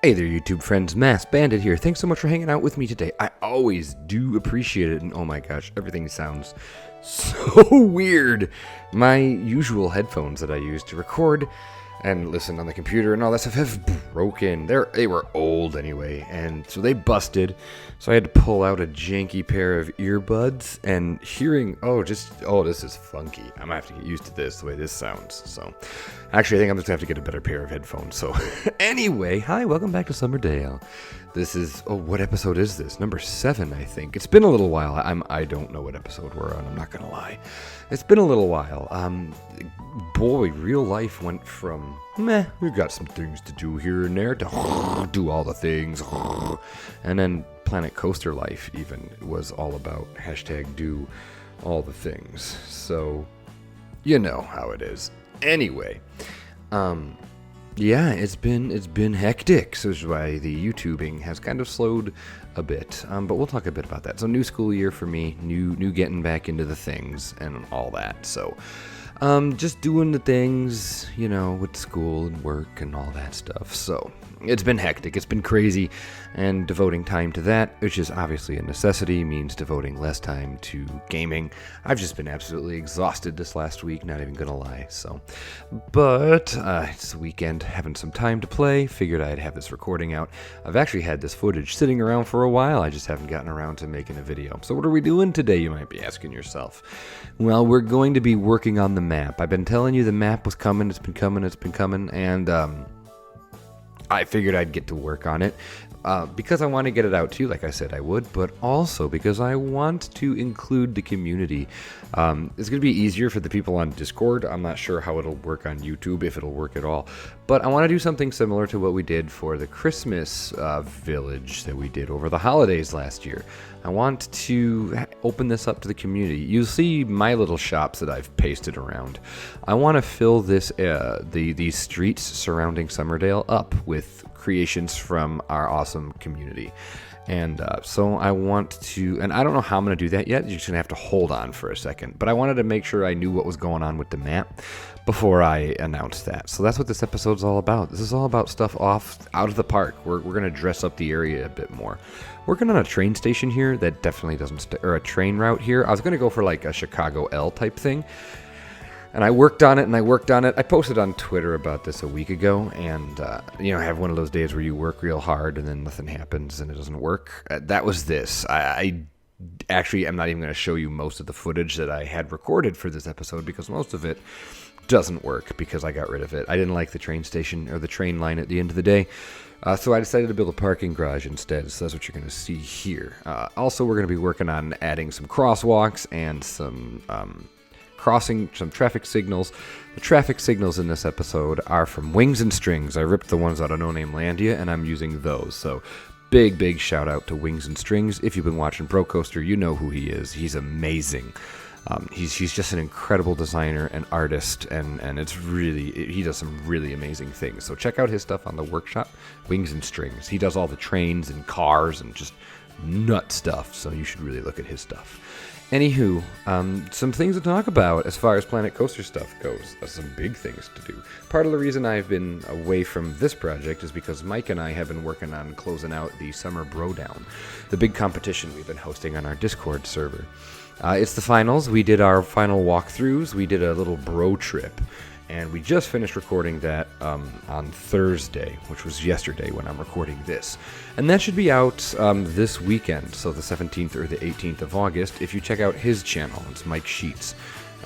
Hey there, YouTube friends, Masked Bandit here. Thanks so much for hanging out with me today. I always do appreciate it, and oh my gosh, everything sounds so weird. My usual headphones that I use to record and listen on the computer and all that stuff have broken. They were old anyway, and so they busted. So I had to pull out a janky pair of earbuds, and hearing, this is funky. I'm gonna have to get used to this, the way this sounds. So actually, I think I'm just gonna have to get a better pair of headphones. So anyway, hi, welcome back to Summerdale. This is, what episode is this? Number 7, I think. It's been a little while. I don't know what episode we're on, I'm not gonna lie. It's been a little while. Boy, real life went from, we've got some things to do here and there, to do all the things. And then Planet Coaster life even was all about #do all the things. So, you know how it is. Anyway, yeah, it's been hectic, so this is why the YouTubing has kind of slowed a bit, but we'll talk a bit about that. So new school year for me, new getting back into the things and all that, so just doing the things, with school and work and all that stuff. So it's been hectic, it's been crazy, and devoting time to that, which is obviously a necessity, means devoting less time to gaming. I've just been absolutely exhausted this last week, not even gonna lie. So, but it's the weekend, having some time to play, figured I'd have this recording out. I've actually had this footage sitting around for a while, I just haven't gotten around to making a video. So what are we doing today, you might be asking yourself? Well, we're going to be working on the map. I've been telling you the map was coming, it's been coming, and I figured I'd get to work on it because I want to get it out to you, like I said I would, but also because I want to include the community. It's going to be easier for the people on Discord. I'm not sure how it'll work on YouTube, if it'll work at all, but I want to do something similar to what we did for the Christmas village that we did over the holidays last year. I want to open this up to the community. You'll see my little shops that I've pasted around. I want to fill this these streets surrounding Summerdale up with creations from our awesome community. And so I want to, and I don't know how I'm going to do that yet. You're just going to have to hold on for a second. But I wanted to make sure I knew what was going on with the map before I announced that. So that's what this episode's all about. This is all about stuff out of the park. We're going to dress up the area a bit more. Working on a train station here that definitely doesn't, or a train route here. I was going to go for like a Chicago L type thing. And I worked on it. I posted on Twitter about this a week ago, and have one of those days where you work real hard and then nothing happens and it doesn't work. That was this. I actually am not even going to show you most of the footage that I had recorded for this episode because most of it doesn't work because I got rid of it. I didn't like the train station or the train line at the end of the day. So I decided to build a parking garage instead, so that's what you're going to see here. Also, we're going to be working on adding some crosswalks and some crossing some traffic signals. The traffic signals in this episode are from Wings and Strings. I ripped the ones out of No Name Landia, and I'm using those. So big shout out to Wings and Strings. If you've been watching Pro Coaster, you know who he is. He's amazing. He's just an incredible designer and artist, and he does some really amazing things. So check out his stuff on the workshop, Wings and Strings. He does all the trains and cars and just nut stuff, so you should really look at his stuff. Anywho, some things to talk about as far as Planet Coaster stuff goes. Some big things to do. Part of the reason I've been away from this project is because Mike and I have been working on closing out the Summer Brodown, the big competition we've been hosting on our Discord server. It's the finals. We did our final walkthroughs. We did a little bro trip. And we just finished recording that on Thursday, which was yesterday when I'm recording this. And that should be out this weekend, so the 17th or the 18th of August. If you check out his channel, it's Mike Sheets.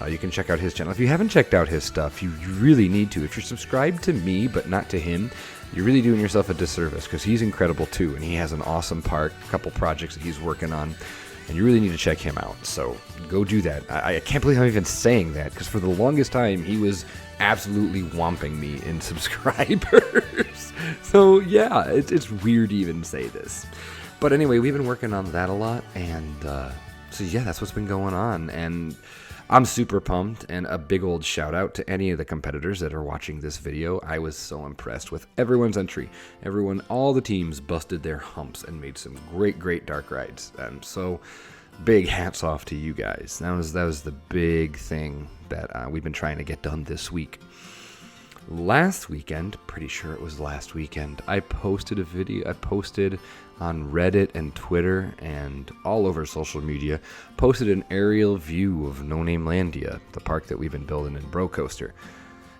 You can check out his channel. If you haven't checked out his stuff, you really need to. If you're subscribed to me but not to him, you're really doing yourself a disservice because he's incredible too. And he has an awesome park, a couple projects that he's working on. And you really need to check him out. So go do that. I can't believe I'm even saying that because for the longest time he was absolutely whomping me in subscribers. So yeah, it's weird to even say this. But anyway, we've been working on that a lot. And so yeah, that's what's been going on. And I'm super pumped, and a big old shout out to any of the competitors that are watching this video. I was so impressed with everyone's entry. All the teams busted their humps and made some great dark rides. So big hats off to you guys. That was the big thing that we've been trying to get done this week. last weekend, pretty sure it was last weekend, I posted a video. I posted on Reddit and Twitter and all over social media, posted an aerial view of No Name Landia, the park that we've been building in Bro Coaster.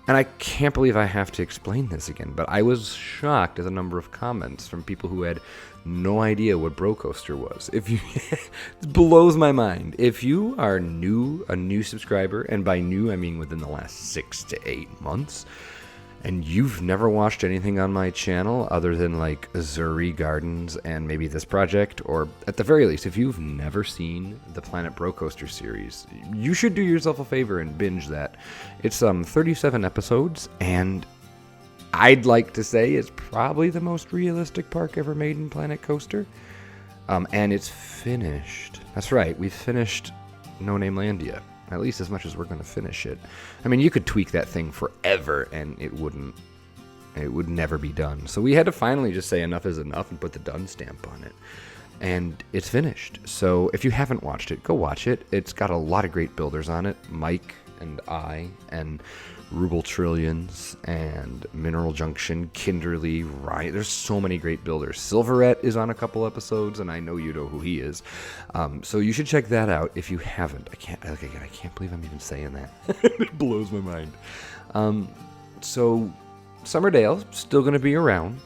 And I can't believe I have to explain this again, but I was shocked at the number of comments from people who had no idea what Bro Coaster was. If you, it blows my mind. If you are a new subscriber, and by new I mean within the last 6 to 8 months, and you've never watched anything on my channel other than like Azuri Gardens and maybe this project, or at the very least, if you've never seen the Planet Bro Coaster series, you should do yourself a favor and binge that. It's 37 episodes, and I'd like to say it's probably the most realistic park ever made in Planet Coaster. And it's finished. That's right, we've finished No Name Landia. At least as much as we're going to finish it. I mean, you could tweak that thing forever, and it would never be done. So we had to finally just say enough is enough and put the done stamp on it. And it's finished. So if you haven't watched it, go watch it. It's got a lot of great builders on it. Mike and I, and Ruble Trillions, and Mineral Junction, Kinderly, Ryan. There's so many great builders. Silverette is on a couple episodes, and I know you know who he is. So you should check that out if you haven't. I can't believe I'm even saying that. It blows my mind. So Summerdale's still going to be around,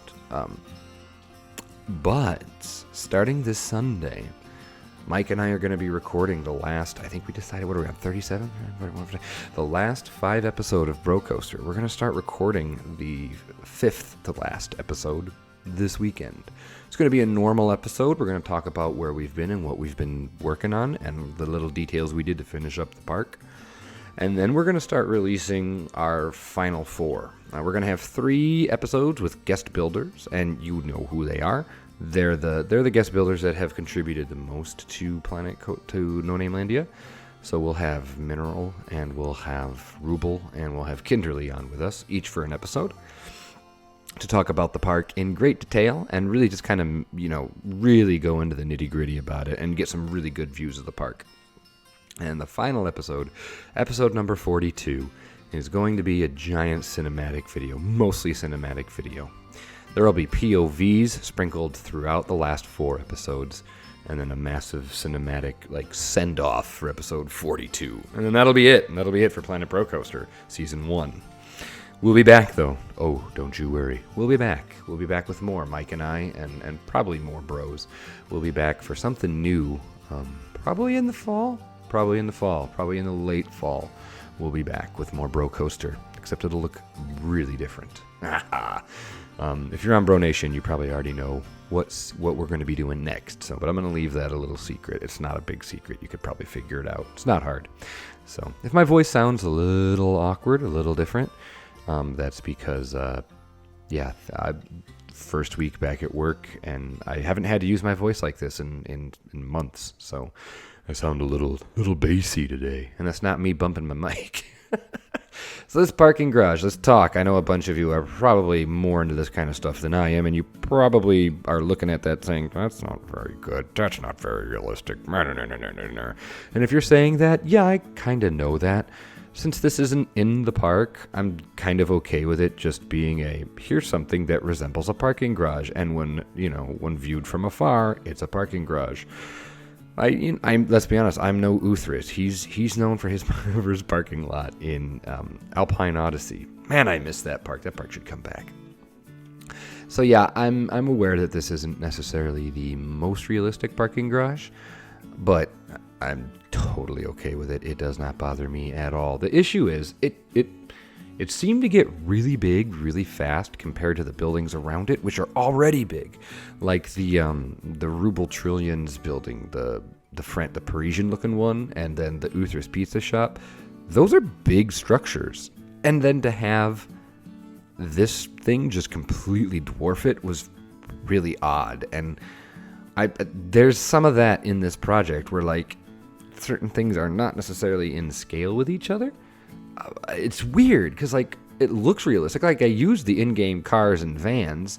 but starting this Sunday, Mike and I are going to be recording the last, I think we decided, what are we on, 37? The last 5 episode of Bro Coaster. We're going to start recording the 5th to last episode this weekend. It's going to be a normal episode. We're going to talk about where we've been and what we've been working on and the little details we did to finish up the park. And then we're going to start releasing our final 4. We're going to have 3 episodes with guest builders, and you know who they are. They're the guest builders that have contributed the most to to No Name Landia. So we'll have Mineral, and we'll have Ruble, and we'll have Kinderly on with us, each for an episode, to talk about the park in great detail and really just kind of, really go into the nitty-gritty about it and get some really good views of the park. And the final episode number 42, is going to be a giant cinematic video, mostly cinematic video. There will be POVs sprinkled throughout the last 4 episodes, and then a massive cinematic send-off for episode 42. And then that'll be it. And that'll be it for Planet Bro Coaster Season 1. We'll be back, though. Oh, don't you worry. We'll be back. We'll be back with more, Mike and I, and probably more bros. We'll be back for something new, probably in the fall. Probably in the late fall. We'll be back with more Bro Coaster, except it'll look really different. If you're on Bro Nation, you probably already know what we're going to be doing next. But I'm going to leave that a little secret. It's not a big secret. You could probably figure it out. It's not hard. So if my voice sounds a little awkward, a little different, that's because, first week back at work, and I haven't had to use my voice like this in months. So I sound a little bassy today, and that's not me bumping my mic. So this parking garage, let's talk. I know a bunch of you are probably more into this kind of stuff than I am, and you probably are looking at that saying, that's not very good, that's not very realistic. And if you're saying that, yeah, I kind of know that. Since this isn't in the park, I'm kind of okay with it just being here's something that resembles a parking garage, and when viewed from afar, it's a parking garage. Let's be honest, I'm no Uthris. He's known for his parking lot in Alpine Odyssey. Man, I miss that park. That park should come back. So yeah, I'm aware that this isn't necessarily the most realistic parking garage, but I'm totally okay with it. It does not bother me at all. The issue is it seemed to get really big really fast compared to the buildings around it, which are already big, like the Ruble Trillions building, the Parisian looking one, and then the Uthris Pizza Shop. Those are big structures, and then to have this thing just completely dwarf it was really odd. And there's some of that in this project where certain things are not necessarily in scale with each other. It's weird because it looks realistic. I used the in-game cars and vans.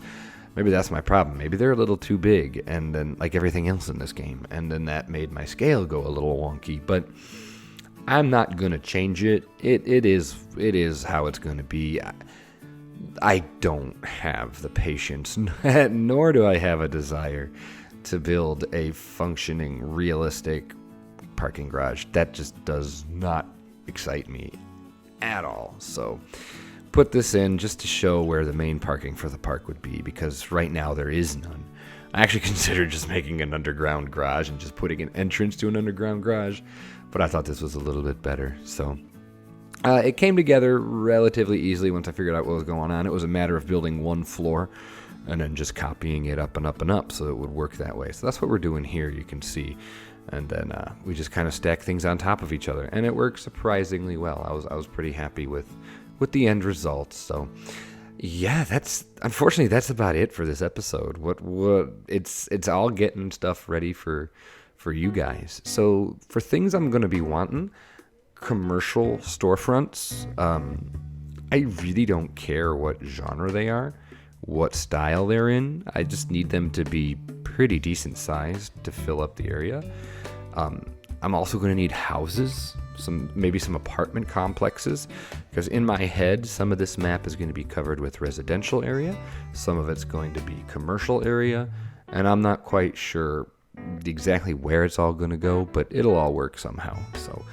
Maybe that's my problem. Maybe they're a little too big, and then everything else in this game, and then that made my scale go a little wonky. But I'm not gonna change it. It is how it's gonna be. I don't have the patience, nor do I have a desire to build a functioning, realistic parking garage. That just does not excite me at all. So put this in just to show where the main parking for the park would be, because right now there is none. I actually considered just making an underground garage and just putting an entrance to an underground garage, but I thought this was a little bit better. So it came together relatively easily once I figured out what was going on. It was a matter of building one floor and then just copying it up and up and up so it would work that way. So that's what we're doing here, you can see. And then we just kind of stack things on top of each other, and it worked surprisingly well. I was pretty happy with the end results. So yeah, unfortunately that's about it for this episode. It's all getting stuff ready for you guys. So for things I'm going to be wanting, commercial storefronts, I really don't care what genre they are, what style they're in. I just need them to be pretty decent sized to fill up the area. I'm also going to need houses, maybe some apartment complexes, because in my head, some of this map is going to be covered with residential area, some of it's going to be commercial area, and I'm not quite sure exactly where it's all going to go, but it'll all work somehow. So,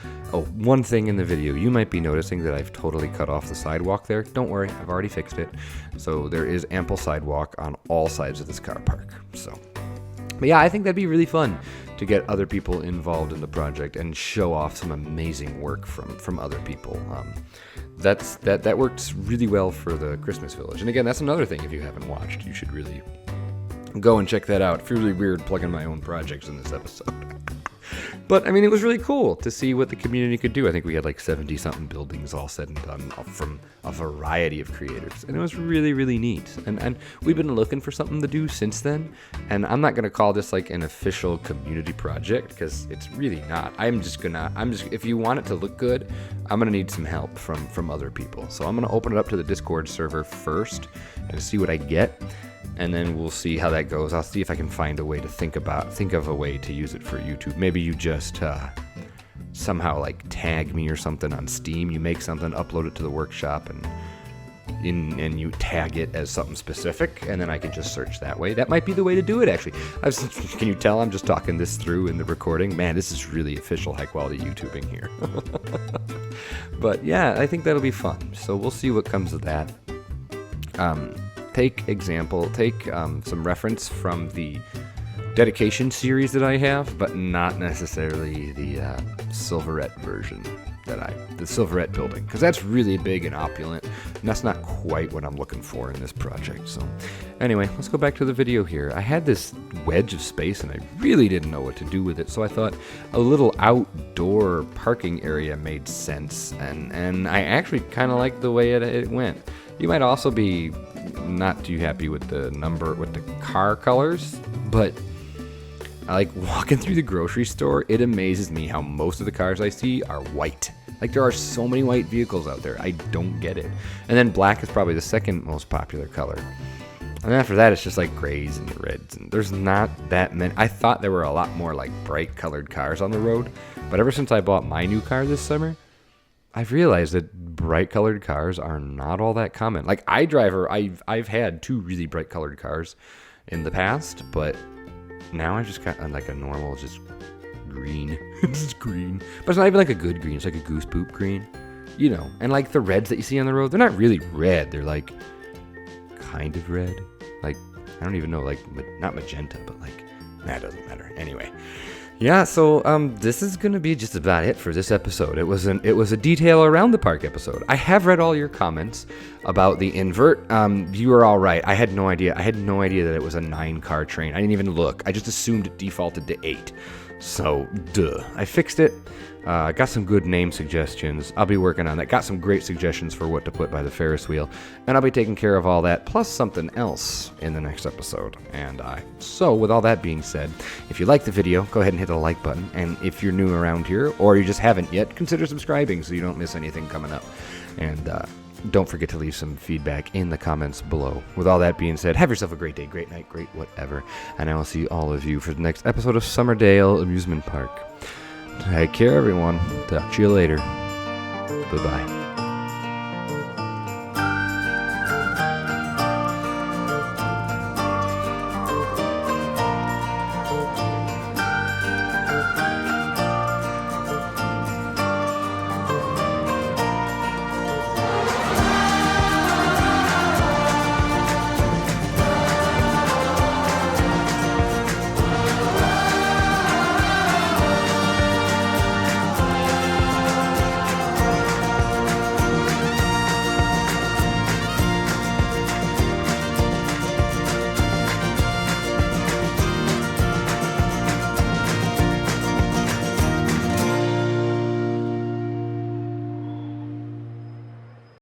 one thing in the video, you might be noticing that I've totally cut off the sidewalk there. Don't worry, I've already fixed it. So there is ample sidewalk on all sides of this car park. So, but yeah, I think that'd be really fun to get other people involved in the project and show off some amazing work from other people. That works really well for the Christmas Village. And again, that's another thing, if you haven't watched, you should really go and check that out. It feels really weird plugging my own projects in this episode. But, I mean, it was really cool to see what the community could do. I think we had like 70-something buildings all said and done from a variety of creators. And it was really, really neat. And we've been looking for something to do since then. And I'm not going to call this like an official community project, because it's really not. If you want it to look good, I'm going to need some help from other people. So I'm going to open it up to the Discord server first and see what I get. And then we'll see how that goes. I'll see if I can find a way to think of a way to use it for YouTube. Maybe you just somehow like tag me or something on Steam. You make something, upload it to the workshop, and you tag it as something specific, and then I can just search that way. That might be the way to do it, actually. Can you tell I'm just talking this through in the recording? Man, this is really official, high-quality YouTubing here. But yeah, I think that'll be fun. So we'll see what comes of that. Take some reference from the dedication series that I have, but not necessarily the Silverette version, the Silverette building, because that's really big and opulent, and that's not quite what I'm looking for in this project. So anyway, let's go back to the video here. I had this wedge of space, and I really didn't know what to do with it, so I thought a little outdoor parking area made sense, and I actually kind of liked the way it went. You might also be not too happy with the car colors, but I like walking through the grocery store. It amazes me how most of the cars I see are white. Like, there are so many white vehicles out there. I don't get it. And then black is probably the second most popular color. And after that, it's just like grays and reds. And there's not that many. I thought there were a lot more like bright colored cars on the road, but ever since I bought my new car this summer, I've realized that bright colored cars are not all that common. Like, I've had two really bright colored cars in the past, but now I just got like a normal, just green. It's just green. But it's not even like a good green. It's like a goose poop green, you know. And like the reds that you see on the road, they're not really red. They're like kind of red. Like, I don't even know, like, not magenta, but like, that doesn't matter. Anyway. Yeah, so this is going to be just about it for this episode. It was a detail around the park episode. I have read all your comments about the invert. You were all right. I had no idea. I had no idea that it was a 9-car train. I didn't even look. I just assumed it defaulted to 8. So, duh. I fixed it. I got some good name suggestions. I'll be working on that. Got some great suggestions for what to put by the Ferris wheel. And I'll be taking care of all that, plus something else in the next episode. So, with all that being said, if you like the video, go ahead and hit the like button. And if you're new around here, or you just haven't yet, consider subscribing so you don't miss anything coming up. And don't forget to leave some feedback in the comments below. With all that being said, have yourself a great day, great night, great whatever. And I will see all of you for the next episode of Summerdale Amusement Park. Take care, everyone. Talk to you later. Bye-bye.